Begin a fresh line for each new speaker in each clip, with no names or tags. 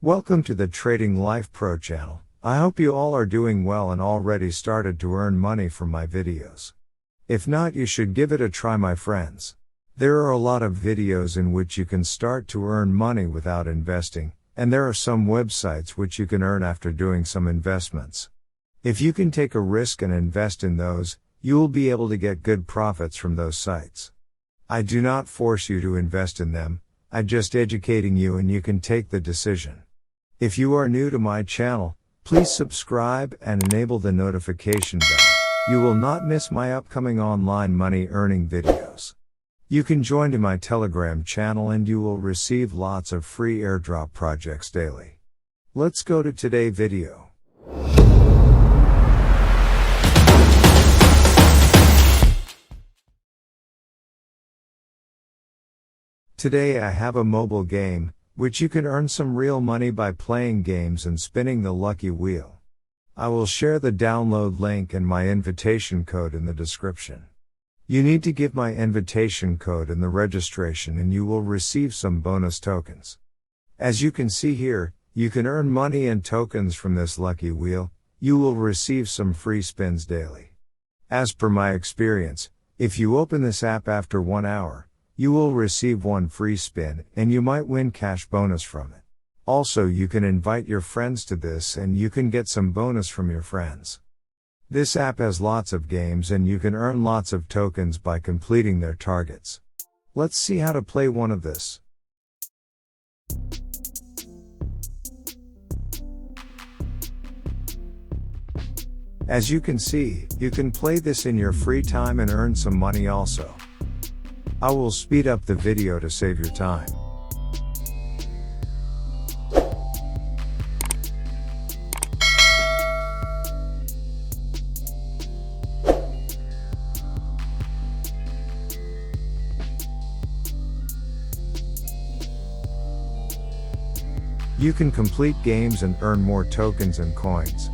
Welcome to the Trading Life Pro channel. I hope you all are doing well and already started to earn money from my videos. If not, you should give it a try, my friends. There are a lot of videos in which you can start to earn money without investing, and there are some websites which you can earn after doing some investments. If you can take a risk and invest in those, you will be able to get good profits from those sites. I do not force you to invest in them, I'm just educating you and you can take the decision. If you are new to my channel, please subscribe and enable the notification bell. You will not miss my upcoming online money earning videos. You can join to my Telegram channel and you will receive lots of free airdrop projects daily. Let's go to today's video. Today I have a mobile game, which you can earn some real money by playing games and spinning the lucky wheel. I will share the download link and my invitation code in the description. You need to give my invitation code in the registration and you will receive some bonus tokens. As you can see here, you can earn money and tokens from this lucky wheel. You will receive some free spins daily. As per my experience, if you open this app after 1 hour, you will receive one free spin and you might win cash bonus from it. Also, you can invite your friends to this and you can get some bonus from your friends. This app has lots of games and you can earn lots of tokens by completing their targets. Let's see how to play one of this. As you can see, you can play this in your free time and earn some money also. I will speed up the video to save your time. You can complete games and earn more tokens and coins.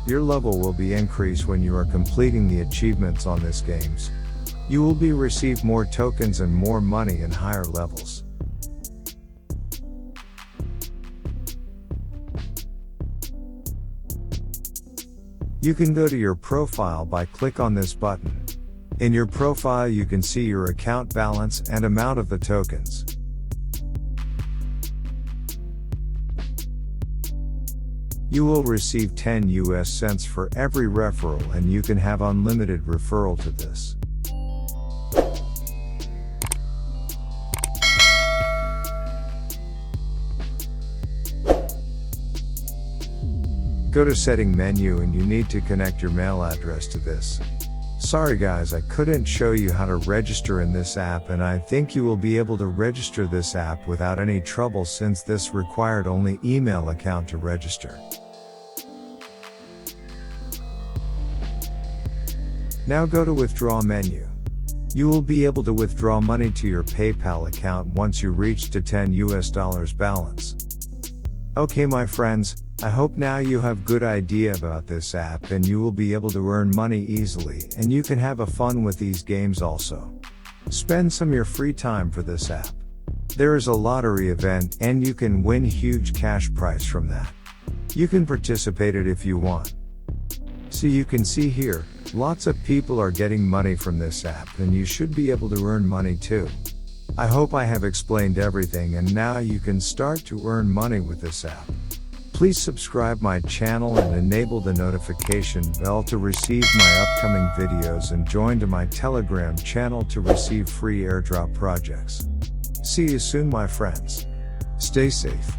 Your level will be increased when you are completing the achievements on this games. You will be receive more tokens and more money in higher levels. You can go to your profile by click on this button. In your profile you can see your account balance and amount of the tokens. You will receive 10 US cents for every referral and you can have unlimited referral to this. Go to setting menu and you need to connect your mail address to this. Sorry guys, I couldn't show you how to register in this app and I think you will be able to register this app without any trouble since this required only email account to register. Now go to withdraw menu. You will be able to withdraw money to your PayPal account once you reach to $10 balance. Okay my friends, I hope now you have good idea about this app and you will be able to earn money easily and you can have a fun with these games also. Spend some of your free time for this app. There is a lottery event and you can win huge cash prize from that. You can participate it if you want. So you can see here, lots of people are getting money from this app and you should be able to earn money too. I hope I have explained everything and now you can start to earn money with this app. Please subscribe my channel and enable the notification bell to receive my upcoming videos and join to my Telegram channel to receive free airdrop projects. See you soon my friends. Stay safe.